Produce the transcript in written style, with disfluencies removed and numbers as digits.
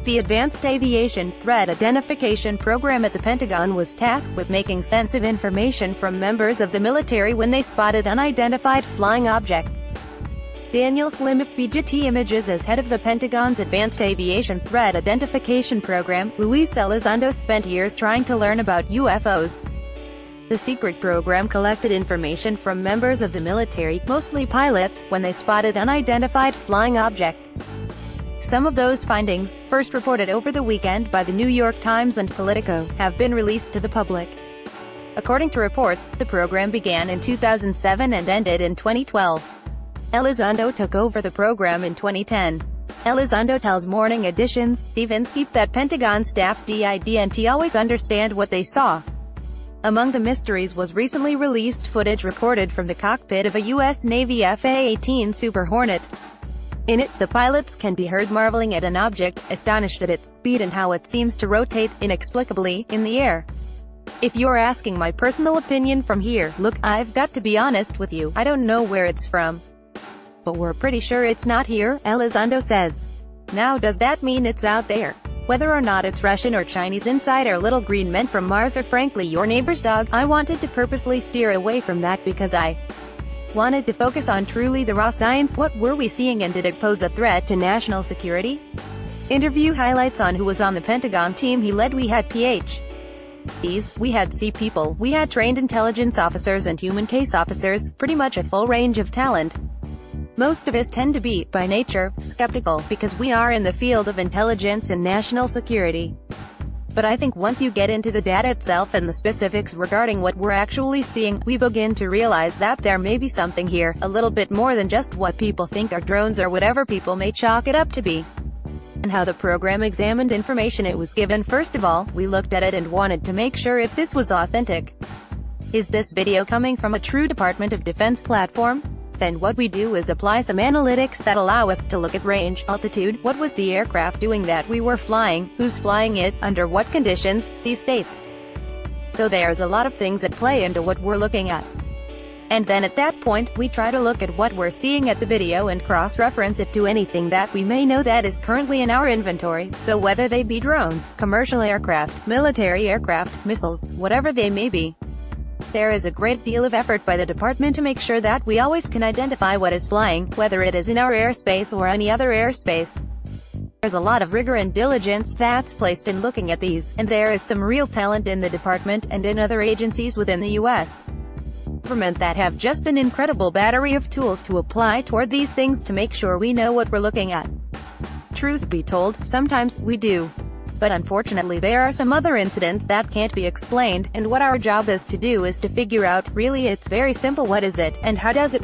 The Advanced Aviation Threat Identification Program at the Pentagon was tasked with making sense of information from members of the military when they spotted unidentified flying objects. Daniel Slim of BGT Images as head of the Pentagon's Advanced Aviation Threat Identification Program, Luis Elizondo spent years trying to learn about UFOs. The secret program collected information from members of the military, mostly pilots, when they spotted unidentified flying objects. Some of those findings, first reported over the weekend by the New York Times and Politico, have been released to the public. According to reports, the program began in 2007 and ended in 2012. Elizondo took over the program in 2010. Elizondo tells Morning Edition's Steve Inskeep that Pentagon staff didn't always understand what they saw. Among the mysteries was recently released footage recorded from the cockpit of a U.S. Navy F-A-18 Super Hornet. In it, the pilots can be heard marveling at an object, astonished at its speed and how it seems to rotate, inexplicably, in the air. If you're asking my personal opinion from here, look, I've got to be honest with you, I don't know where it's from. But we're pretty sure it's not here, Elizondo says. Now does that mean it's out there? Whether or not it's Russian or Chinese inside or little green men from Mars or frankly your neighbor's dog, I wanted to purposely steer away from that because I wanted to focus on truly the raw science. What were we seeing and did it pose a threat to national security? Interview highlights on who was on the Pentagon team he led. We had PhDs, we had C people, we had trained intelligence officers and human case officers, pretty much a full range of talent. Most of us tend to be, by nature, skeptical, because we are in the field of intelligence and national security. But I think once you get into the data itself and the specifics regarding what we're actually seeing, we begin to realize that there may be something here, a little bit more than just what people think are drones or whatever people may chalk it up to be. And how the program examined information it was given. First of all, we looked at it and wanted to make sure if this was authentic. Is this video coming from a true Department of Defense platform? Then what we do is apply some analytics that allow us to look at range, altitude, what was the aircraft doing that we were flying, who's flying it, under what conditions, sea states. So there's a lot of things at play into what we're looking at. And then at that point, we try to look at what we're seeing at the video and cross-reference it to anything that we may know that is currently in our inventory, so whether they be drones, commercial aircraft, military aircraft, missiles, whatever they may be. There is a great deal of effort by the department to make sure that we always can identify what is flying, whether it is in our airspace or any other airspace. There's a lot of rigor and diligence that's placed in looking at these, and there is some real talent in the department and in other agencies within the U.S. government that have just an incredible battery of tools to apply toward these things to make sure we know what we're looking at. Truth be told, sometimes we do. But unfortunately there are some other incidents that can't be explained, and what our job is to do is to figure out, really it's very simple, what is it, and how does it